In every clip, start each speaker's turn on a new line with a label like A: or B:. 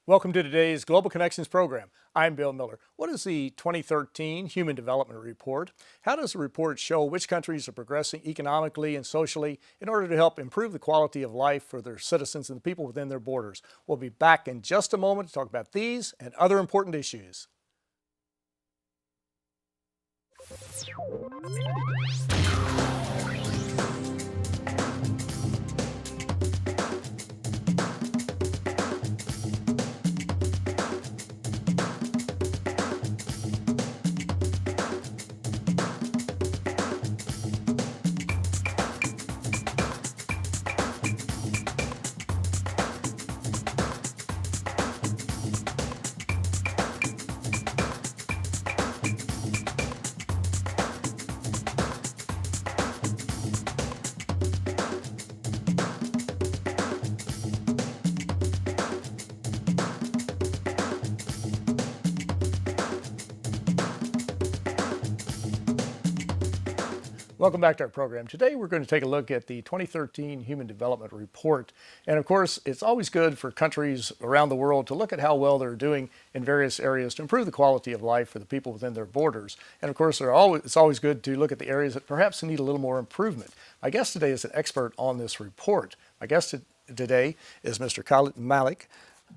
A: Welcome to today's Global Connections program. I'm Bill Miller. What is the 2013 Human Development Report? How does the report show which countries are progressing economically and socially in order to help improve the quality of life for their citizens and the people within their borders? We'll be back in just a moment to talk about these and other important issues. Welcome back to our program. Today we're going to take a look at the 2013 Human Development Report. And of course, it's always good for countries around the world to look at how well they're doing in various areas to improve the quality of life for the people within their borders. And of course, it's always good to look at the areas that perhaps need a little more improvement. My guest today is an expert on this report. My guest today is Mr. Khalid Malik.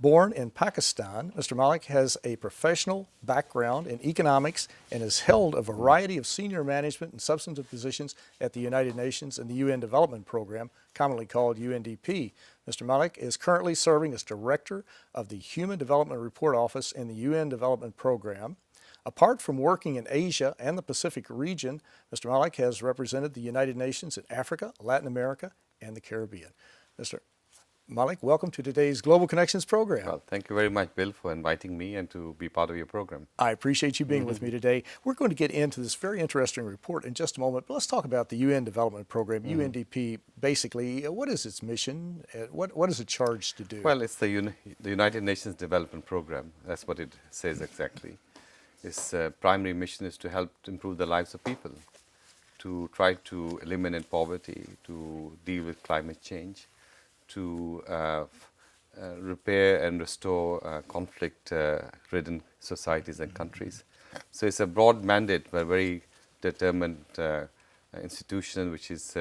A: Born in Pakistan, Mr. Malik has a professional background in economics and has held a variety of senior management and substantive positions at the United Nations and the UN Development Program, commonly called UNDP. Mr. Malik is currently serving as director of the Human Development Report Office in the UN Development Program. Apart from working in Asia and the Pacific region, Mr. Malik has represented the United Nations in Africa, Latin America, and the Caribbean. Mr. Malik, welcome to today's Global Connections program.
B: Well, thank you very much, Bill, for inviting me and to be part of your program.
A: I appreciate you being with me today. We're going to get into this very interesting report in just a moment, but let's talk about the UN Development Program, UNDP. Basically, what is its mission? What is it charged to do?
B: Well, it's the United Nations Development Program. That's what it says exactly. Its primary mission is to help improve the lives of people, to try to eliminate poverty, to deal with climate change, to repair and restore conflict-ridden societies and countries. So it's a broad mandate, but a very determined institution which is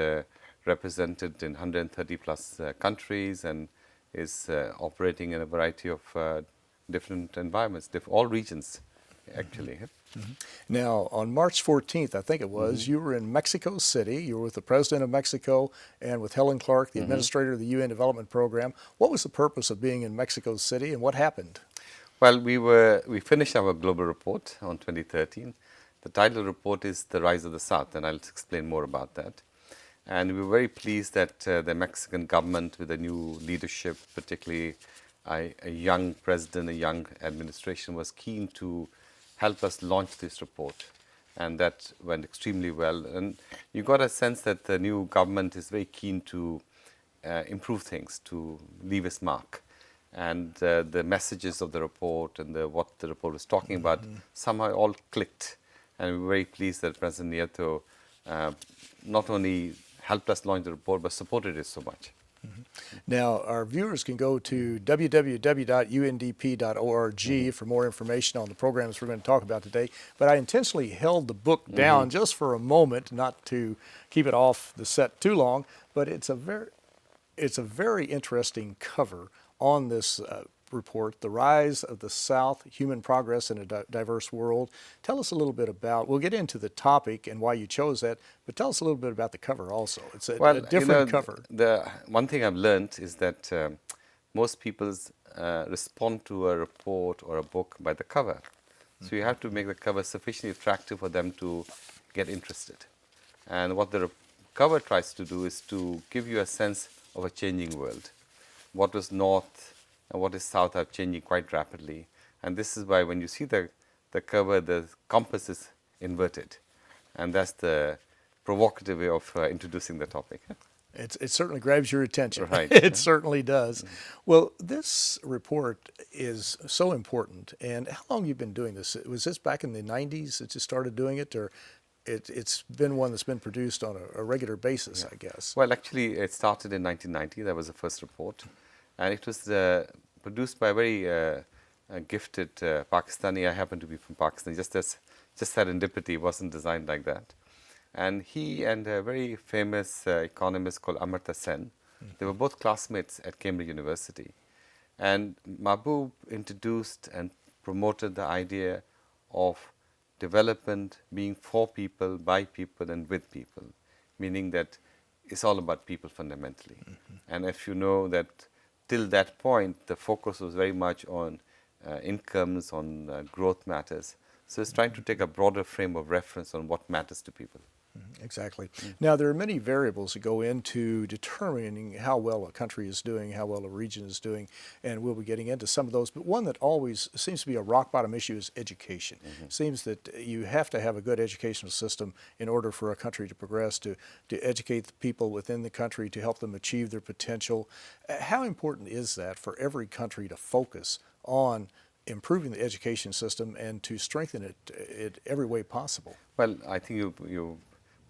B: represented in 130 plus countries and is operating in a variety of different environments, all regions actually.
A: Now, on March 14th, I think it was, you were in Mexico City. You were with the President of Mexico and with Helen Clark, the administrator of the UN Development Program. What was the purpose of being in Mexico City and what happened?
B: Well, we finished our global report on 2013. The title of the report is The Rise of the South, and I'll explain more about that. And we were very pleased that the Mexican government, with a new leadership, particularly a young president, a young administration, was keen to help us launch this report, and that went extremely well. And you got a sense that the new government is very keen to improve things, to leave its mark. And the messages of the report and what the report was talking about somehow all clicked. And we're very pleased that President Nieto not only helped us launch the report, but supported it so much.
A: Now, our viewers can go to www.undp.org for more information on the programs we're going to talk about today. But I intentionally held the book down just for a moment, not to keep it off the set too long. But it's a very interesting cover on this report, The Rise of the South, Human Progress in a Diverse World. Tell us a little bit about, we'll get into the topic and why you chose that, but tell us a little bit about the cover also. It's a different cover.
B: The one thing I've learned is that most people respond to a report or a book by the cover. So you have to make the cover sufficiently attractive for them to get interested. And what the cover tries to do is to give you a sense of a changing world. What was North and what is South are changing quite rapidly. And this is why when you see the cover, the compass is inverted. And that's the provocative way of introducing the topic.
A: It certainly grabs your attention.
B: Right.
A: It certainly does. Well, this report is so important. And how long have you been doing this? Was this back in the 90s that you started doing it, or it's been one that's been produced on a regular basis, I guess?
B: Well, actually, it started in 1990. That was the first report. And it was produced by a very gifted Pakistani. I happen to be from Pakistan, just serendipity, wasn't designed like that. And he and a very famous economist called Amartya Sen, they were both classmates at Cambridge University. And Mahbub introduced and promoted the idea of development being for people, by people, and with people, meaning that it's all about people fundamentally. And if you know that till that point, the focus was very much on incomes, on growth matters. So it's trying to take a broader frame of reference on what matters to people.
A: Exactly. Now, there are many variables that go into determining how well a country is doing, how well a region is doing, and we'll be getting into some of those. But one that always seems to be a rock bottom issue is education. It seems that you have to have a good educational system in order for a country to progress, to educate the people within the country, to help them achieve their potential. How important is that for every country to focus on improving the education system and to strengthen it in every way possible?
B: Well, I think you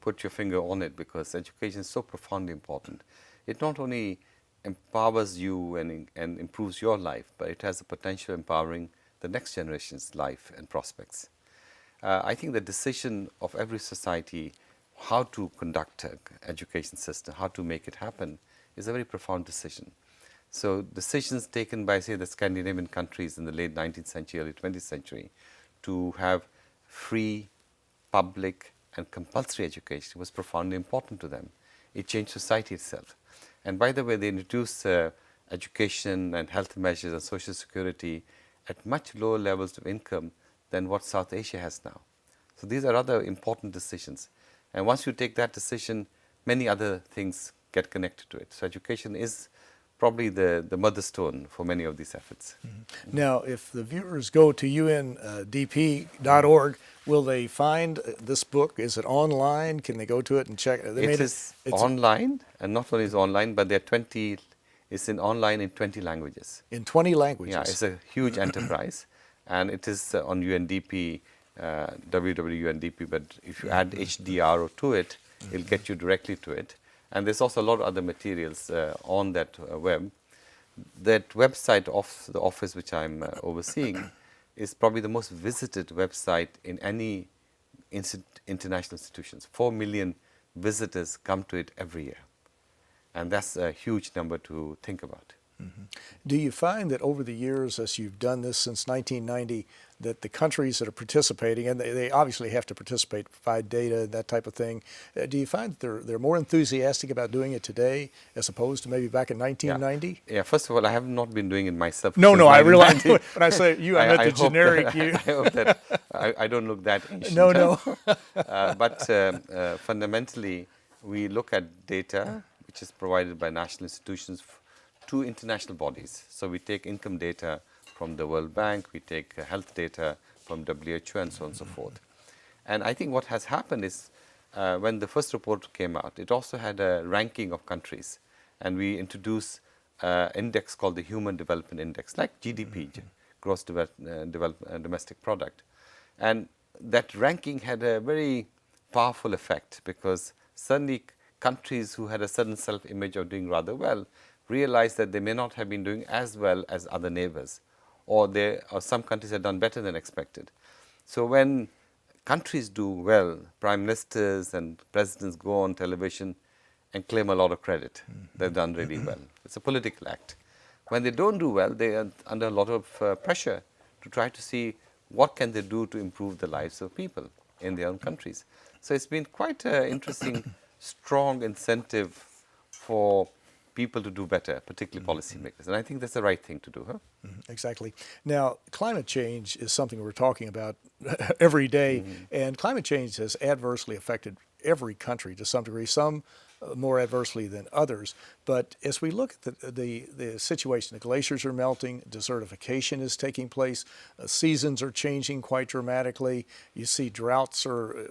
B: put your finger on it, because education is so profoundly important. It not only empowers you and improves your life, but it has the potential of empowering the next generation's life and prospects. I think the decision of every society how to conduct an education system, how to make it happen, is a very profound decision. So decisions taken by, say, the Scandinavian countries in the late 19th century, early 20th century, to have free, public, and compulsory education was profoundly important to them. It changed society itself. And by the way, they introduced education and health measures and social security at much lower levels of income than what South Asia has now. So these are other important decisions. And once you take that decision, many other things get connected to it. So education is probably the mother stone for many of these efforts.
A: Now, if the viewers go to undp.org, will they find this book? Is it online? Can they go to it and check?
B: It is online, and not only is online, but it's online in 20 languages.
A: In 20 languages?
B: Yeah, it's a huge enterprise, and it is on UNDP, www.undp, but if you add HDR to it, it'll get you directly to it. And there's also a lot of other materials on that web. That website of the office which I'm overseeing is probably the most visited website in any international institutions. 4 million visitors come to it every year. And that's a huge number to think about.
A: Do you find that over the years, as you've done this since 1990, that the countries that are participating, and they obviously have to participate, provide data, that type of thing, do you find that they're more enthusiastic about doing it today as opposed to maybe back in 1990?
B: Yeah, first of all, I have not been doing it myself.
A: No, I realize. When I say you, I meant the generic you.
B: I hope that I don't look that ancient.
A: No.
B: But fundamentally, we look at data which is provided by national institutions to international bodies. So we take income data from the World Bank, we take health data from WHO, and so on and so forth. And I think what has happened is when the first report came out, it also had a ranking of countries. And we introduced an index called the Human Development Index, like GDP, Gross Domestic Product. And that ranking had a very powerful effect, because suddenly countries who had a certain self-image of doing rather well realized that they may not have been doing as well as other neighbors, or some countries had done better than expected. So when countries do well, prime ministers and presidents go on television and claim a lot of credit. They've done really well. It's a political act. When they don't do well, they are under a lot of pressure to try to see what can they do to improve the lives of people in their own countries. So it's been quite an interesting, strong incentive for people to do better, particularly policymakers. And I think that's the right thing to do.
A: Exactly. Now, climate change is something we're talking about every day, and climate change has adversely affected every country to some degree, some more adversely than others. But as we look at the situation, the glaciers are melting, desertification is taking place, seasons are changing quite dramatically. You see droughts are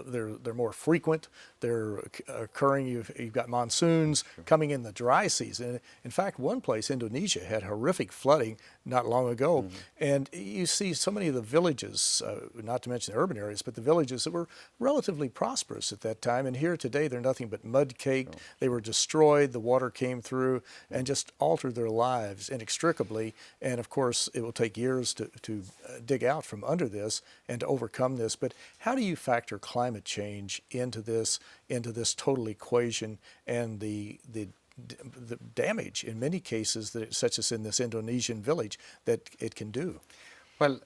A: they're more frequent. They're occurring. You've got monsoons coming in the dry season. In fact, one place, Indonesia, had horrific flooding not long ago, and you see so many of the villages, not to mention the urban areas, but the villages that were relatively prosperous at that time. And here today, they're nothing but mud caked. They were destroyed. The water came through and just altered their lives inextricably. And of course, it will take years to dig out from under this and to overcome this. But how do you factor climate change into this total equation and the damage in many cases that, such as in this Indonesian village, that it can do?
B: Well,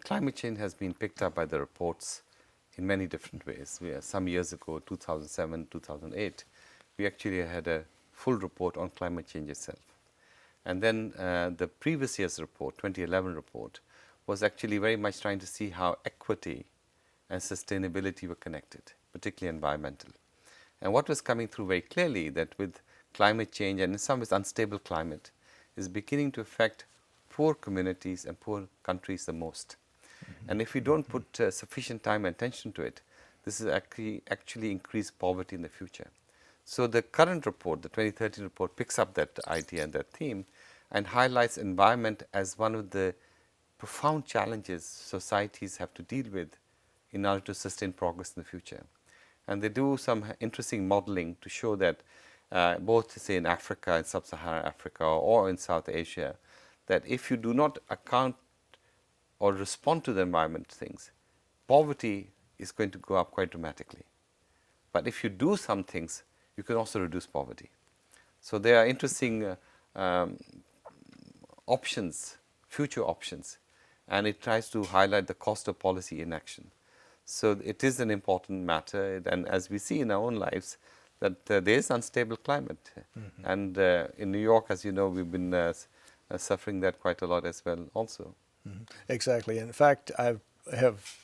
B: climate change has been picked up by the reports in many different ways. Some years ago, 2007, 2008, we actually had a full report on climate change itself. And then the previous year's report, 2011 report, was actually very much trying to see how equity and sustainability were connected, particularly environmental. And what was coming through very clearly that with climate change, and in some ways unstable climate, is beginning to affect poor communities and poor countries the most. And if we don't put sufficient time and attention to it, this is actually increase poverty in the future. So the current report, the 2013 report, picks up that idea and that theme and highlights environment as one of the profound challenges societies have to deal with in order to sustain progress in the future. And they do some interesting modeling to show that both, say, in Africa, in sub-Saharan Africa, or in South Asia, that if you do not account or respond to the environment things, poverty is going to go up quite dramatically. But if you do some things, you can also reduce poverty. So there are interesting options, future options, and it tries to highlight the cost of policy inaction. So it is an important matter, and as we see in our own lives, that there is unstable climate. And in New York, as you know, we've been suffering that quite a lot as well also.
A: Exactly. In fact, I have,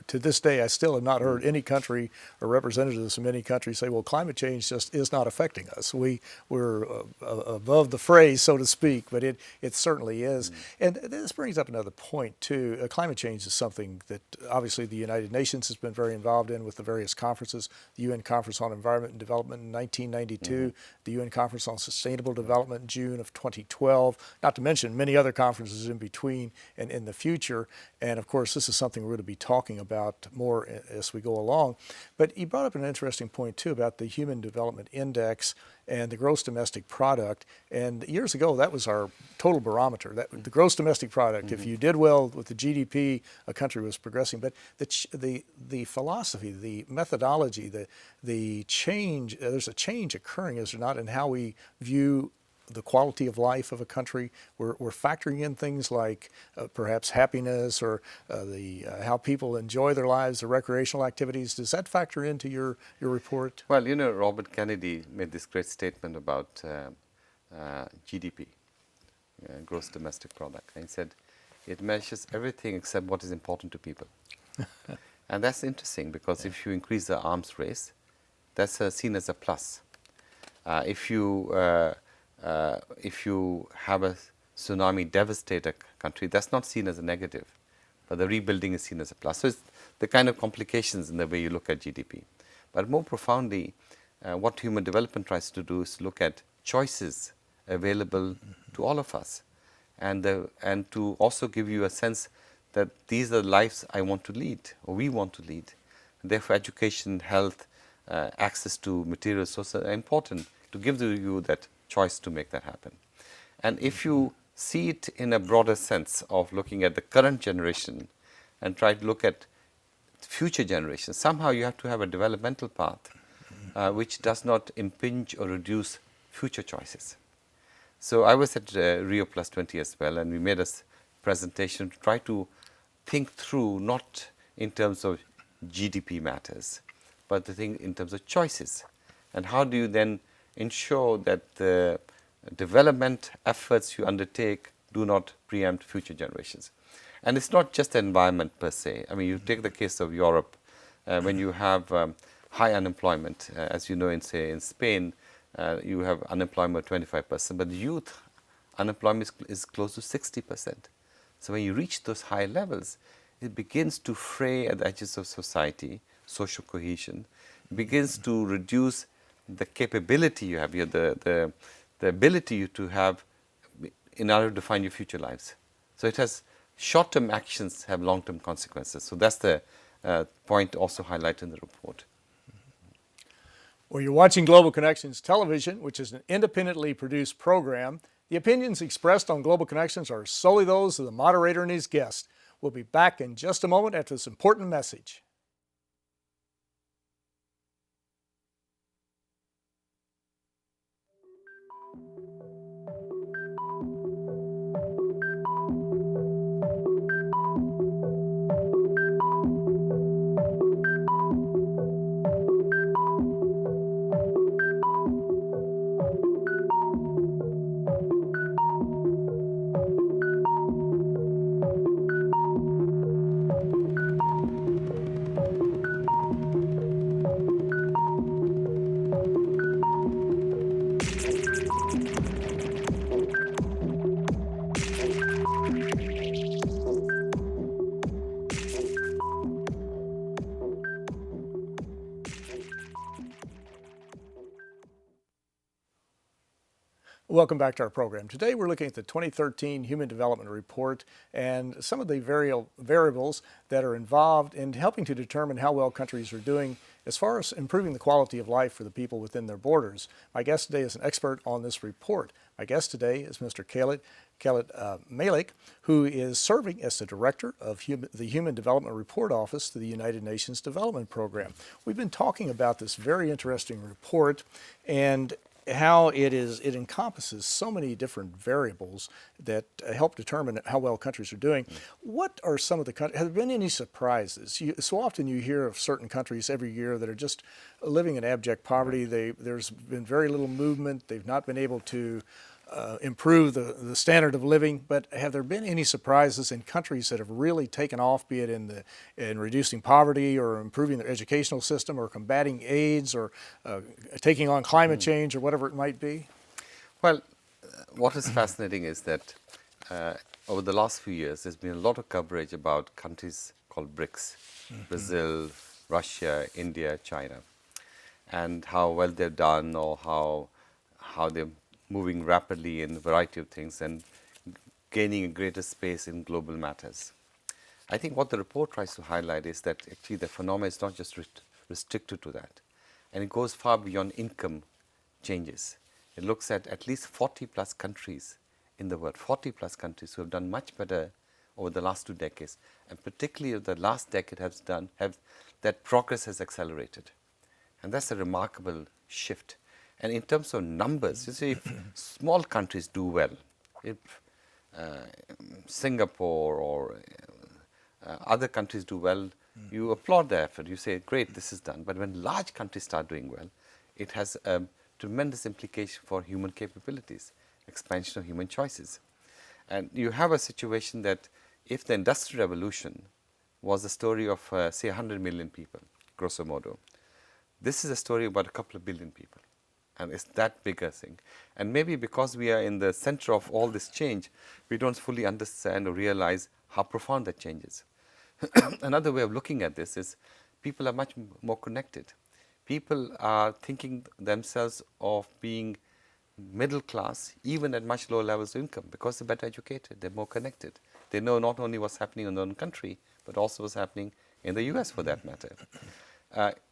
A: to this day, I still have not heard any country or representatives from any country say, well, climate change just is not affecting us. We're above the phrase, so to speak, but it certainly is. And this brings up another point, too. Climate change is something that obviously the United Nations has been very involved in with the various conferences, the UN Conference on Environment and Development in 1992, the UN Conference on Sustainable Development in June of 2012, not to mention many other conferences in between and in the future. And of course, this is something we're going to be talking about more as we go along. But you brought up an interesting point too about the Human Development Index and the gross domestic product. And years ago, that was our total barometer, the gross domestic product. If you did well with the GDP, a country was progressing. But the philosophy, the methodology, the change, there's a change occurring, is there not, in how we view the quality of life of a country. We're factoring in things like perhaps happiness or how people enjoy their lives, the recreational activities. Does that factor into your report?
B: Well, you know, Robert Kennedy made this great statement about GDP, gross domestic product. And he said, it measures everything except what is important to people. And that's interesting because if you increase the arms race, that's seen as a plus. If you have a tsunami devastate a country, that's not seen as a negative, but the rebuilding is seen as a plus. So it's the kind of complications in the way you look at GDP. But more profoundly, what human development tries to do is look at choices available to all of us, and to also give you a sense that these are the lives I want to lead, or we want to lead. Therefore, education, health, access to material sources are important to give you that choice to make that happen. And if you see it in a broader sense of looking at the current generation and try to look at future generations, somehow you have to have a developmental path which does not impinge or reduce future choices. So I was at Rio Plus 20 as well, and we made a presentation to try to think through, not in terms of GDP matters, but the thing in terms of choices. And how do you then ensure that the development efforts you undertake do not preempt future generations? And it's not just the environment per se. I mean, you take the case of Europe, when you have high unemployment, as you know, in Spain, you have unemployment of 25%, but the youth unemployment is close to 60%. So when you reach those high levels, it begins to fray at the edges of society social cohesion, begins to reduce the capability you have, the ability you to have in order to define your future lives. So it has short-term actions have long-term consequences. So that's the point also highlighted in the report.
A: Well, you're watching Global Connections Television, which is an independently produced program. The opinions expressed on Global Connections are solely those of the moderator and his guest. We'll be back in just a moment after this important message. Welcome back to our program. Today we're looking at the 2013 Human Development Report and some of the variables that are involved in helping to determine how well countries are doing as far as improving the quality of life for the people within their borders. My guest today is an expert on this report. My guest today is Mr. Khalid Malik, who is serving as the Director of the Human Development Report Office to the United Nations Development Program. We've been talking about this very interesting report and how it encompasses so many different variables that help determine how well countries are doing. What are some of the countries, have there been any surprises? So often you hear of certain countries every year that are just living in abject poverty. There's been very little movement. They've not been able to improve the standard of living, but have there been any surprises in countries that have really taken off, be it in reducing poverty or improving their educational system or combating AIDS or taking on climate change or whatever it might be?
B: Well, what is fascinating is that over the last few years, there's been a lot of coverage about countries called BRICS, Brazil, Russia, India, China, and how well they've done or how they're moving rapidly in a variety of things and gaining a greater space in global matters. I think what the report tries to highlight is that actually the phenomenon is not just restricted to that, and it goes far beyond income changes. It looks at least 40 plus countries in the world, 40 plus countries who have done much better over the last 2 decades, and particularly the last decade that progress has accelerated. And that's a remarkable shift. And in terms of numbers, you see, if small countries do well, if Singapore or other countries do well, you applaud their effort. You say, great, this is done. But when large countries start doing well, it has a tremendous implication for human capabilities, expansion of human choices. And you have a situation that if the Industrial Revolution was a story of, say, 100 million people, grosso modo, this is a story about a couple of billion people. And it's that bigger thing. And maybe because we are in the center of all this change, we don't fully understand or realize how profound that change is. Another way of looking at this is people are much more connected. People are thinking themselves of being middle class, even at much lower levels of income, because they're better educated, they're more connected. They know not only what's happening in their own country, but also what's happening in the US for that matter.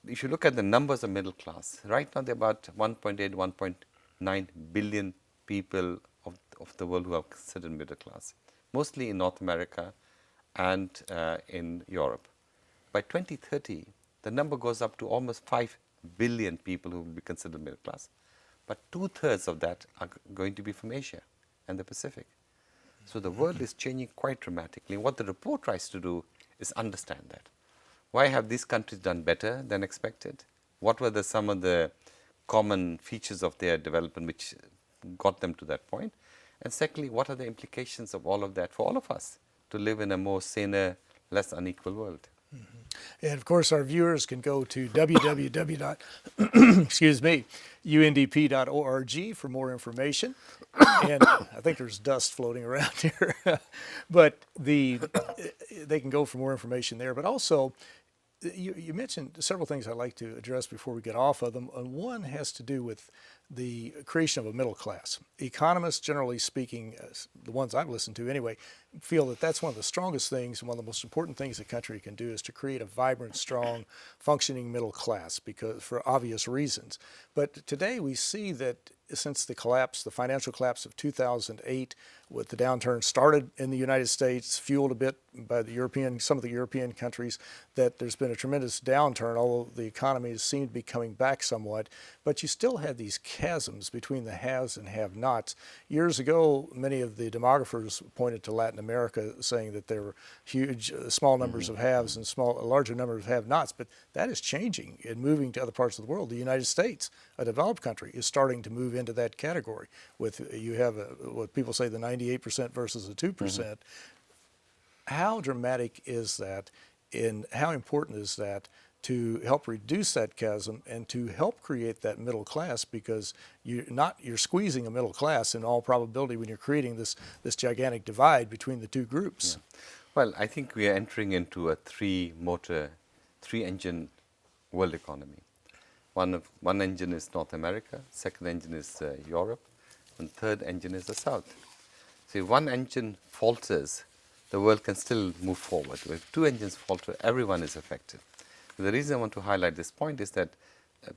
B: If you look at the numbers of middle class, right now there are about 1.8, 1.9 billion people of the world who are considered middle class, mostly in North America and in Europe. By 2030, the number goes up to almost 5 billion people who will be considered middle class. But 2/3 of that are going to be from Asia and the Pacific. So the world is changing quite dramatically. What the report tries to do is understand that. Why have these countries done better than expected? What were some of the common features of their development which got them to that point? And secondly, what are the implications of all of that for all of us to live in a more saner, less unequal world?
A: And of course, our viewers can go to undp.org for more information. And I think there's dust floating around here, but they can go for more information there. But also, You mentioned several things I'd like to address before we get off of them. And one has to do with the creation of a middle class. Economists, generally speaking, the ones I've listened to anyway, feel that that's one of the strongest things and one of the most important things a country can do is to create a vibrant, strong, functioning middle class because for obvious reasons. But today we see that since the collapse, the financial collapse of 2008, with the downturn started in the United States, fueled a bit by some of the European countries, that there's been a tremendous downturn, although the economies seem to be coming back somewhat. But you still have these chasms between the haves and have-nots. Years ago, many of the demographers pointed to Latin America, saying that there were huge, small numbers of haves and a larger number of have-nots. But that is changing and moving to other parts of the world. The United States, a developed country, is starting to move into that category. You have what people say the 98% versus the 2%. How dramatic is that, and how important is that to help reduce that chasm and to help create that middle class? Because you're squeezing a middle class in all probability when you're creating this gigantic divide between the two groups.
B: Yeah. Well, I think we are entering into a three-engine world economy. One engine is North America, second engine is Europe, and third engine is the South. So if one engine falters, the world can still move forward. If two engines falter, everyone is affected. The reason I want to highlight this point is that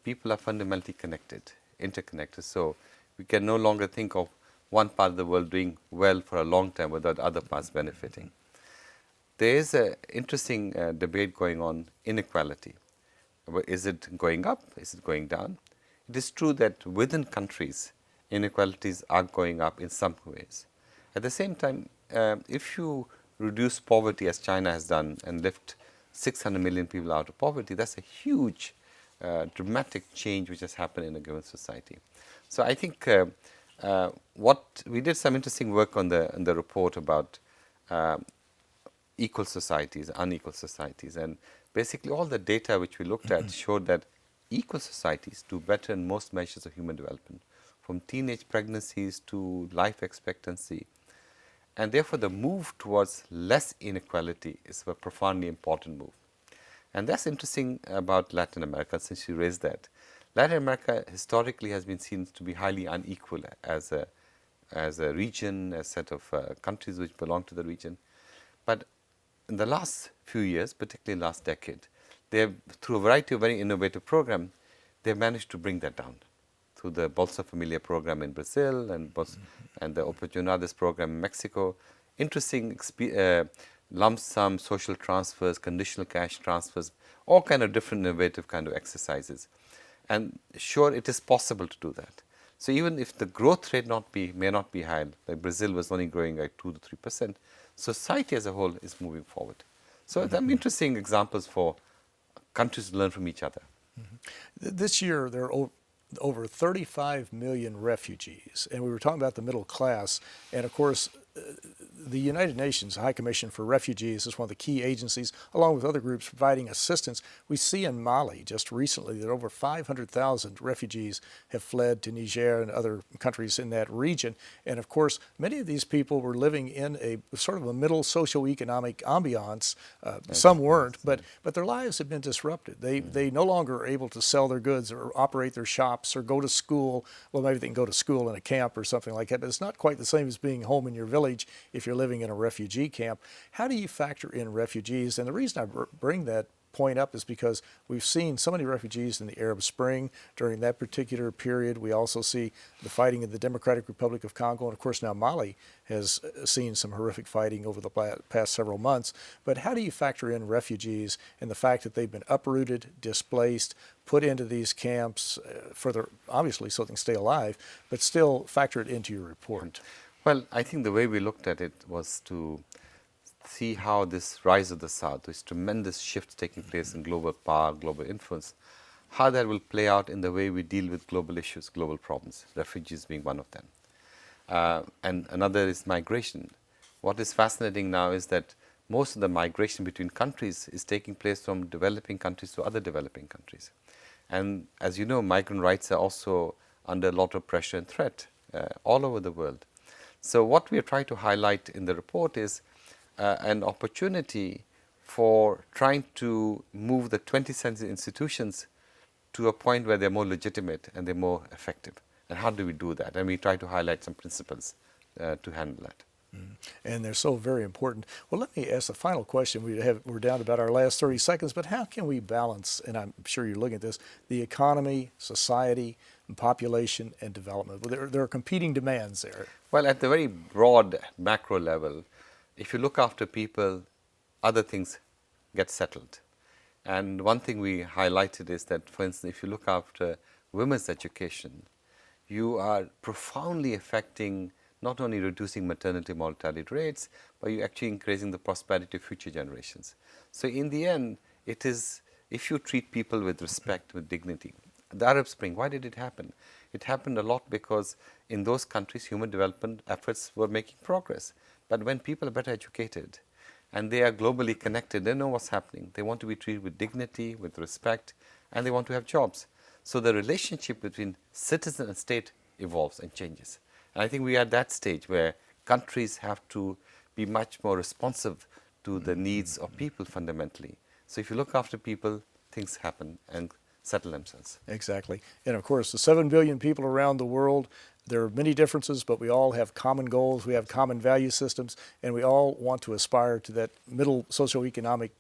B: people are fundamentally connected, interconnected. So we can no longer think of one part of the world doing well for a long time without other parts benefiting. There is an interesting debate going on, inequality. Is it going up? Is it going down? It is true that within countries, inequalities are going up in some ways. At the same time, if you reduce poverty as China has done and lift 600 million people out of poverty, that's a huge, dramatic change which has happened in a given society. So I think we did some interesting work on the report about equal societies, unequal societies, and basically all the data which we looked at showed that equal societies do better in most measures of human development, from teenage pregnancies to life expectancy. And therefore, the move towards less inequality is a profoundly important move. And that's interesting about Latin America, since you raised that. Latin America historically has been seen to be highly unequal as a region, a set of countries which belong to the region. But in the last few years, particularly last decade, they have, through a variety of very innovative programs, they have managed to bring that down. Through the Bolsa Familia program in Brazil and the Oportunidades program in Mexico, interesting lump sum social transfers, conditional cash transfers, all kind of different innovative kind of exercises. And sure, it is possible to do that. So even if the growth rate may not be high, like Brazil was only growing like 2 to 3%, society as a whole is moving forward. So there are interesting examples for countries to learn from each other.
A: This year, there are over 35 million refugees, and we were talking about the middle class, and of course, the United Nations High Commission for Refugees is one of the key agencies, along with other groups providing assistance. We see in Mali just recently that over 500,000 refugees have fled to Niger and other countries in that region. And of course, many of these people were living in a sort of a middle socioeconomic ambiance. Some weren't, but their lives have been disrupted. They no longer are able to sell their goods or operate their shops or go to school. Well, maybe they can go to school in a camp or something like that, but it's not quite the same as being home in your village if you're living in a refugee camp. How do you factor in refugees? And the reason I bring that point up is because we've seen so many refugees in the Arab Spring during that particular period. We also see the fighting in the Democratic Republic of Congo, and of course now Mali has seen some horrific fighting over the past several months. But how do you factor in refugees and the fact that they've been uprooted, displaced, put into these camps obviously so they can stay alive, but still factor it into your report?
B: Well, I think the way we looked at it was to see how this rise of the South, this tremendous shift taking place in global power, global influence, how that will play out in the way we deal with global issues, global problems, refugees being one of them. And another is migration. What is fascinating now is that most of the migration between countries is taking place from developing countries to other developing countries. And as you know, migrant rights are also under a lot of pressure and threat all over the world. So what we are trying to highlight in the report is an opportunity for trying to move the 20th century institutions to a point where they're more legitimate and they're more effective. And how do we do that? And we try to highlight some principles to handle that.
A: And they're so very important. Well, let me ask the final question. We're down to about our last 30 seconds, but how can we balance, and I'm sure you're looking at this, the economy, society, and population, and development? Well, there are competing demands there.
B: Well, at the very broad macro level, if you look after people, other things get settled. And one thing we highlighted is that, for instance, if you look after women's education, you are profoundly affecting not only reducing maternity mortality rates, but you're actually increasing the prosperity of future generations. So in the end, it is, if you treat people with respect, with dignity. The Arab Spring, why did it happen? It happened a lot because in those countries, human development efforts were making progress. But when people are better educated and they are globally connected, they know what's happening. They want to be treated with dignity, with respect, and they want to have jobs. So the relationship between citizen and state evolves and changes. And I think we are at that stage where countries have to be much more responsive to the needs of people fundamentally. So if you look after people, things happen and settle themselves.
A: Exactly. And of course, the 7 billion people around the world, there are many differences, but we all have common goals, we have common value systems, and we all want to aspire to that middle socioeconomic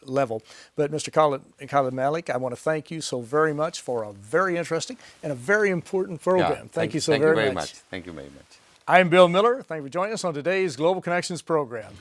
A: level. But Mr. Khalid Malik, I want to thank you so very much for a very interesting and a very important program.
B: Yeah,
A: thank you so very much.
B: Thank you very much.
A: I'm Bill Miller. Thank you for joining us on today's Global Connections program.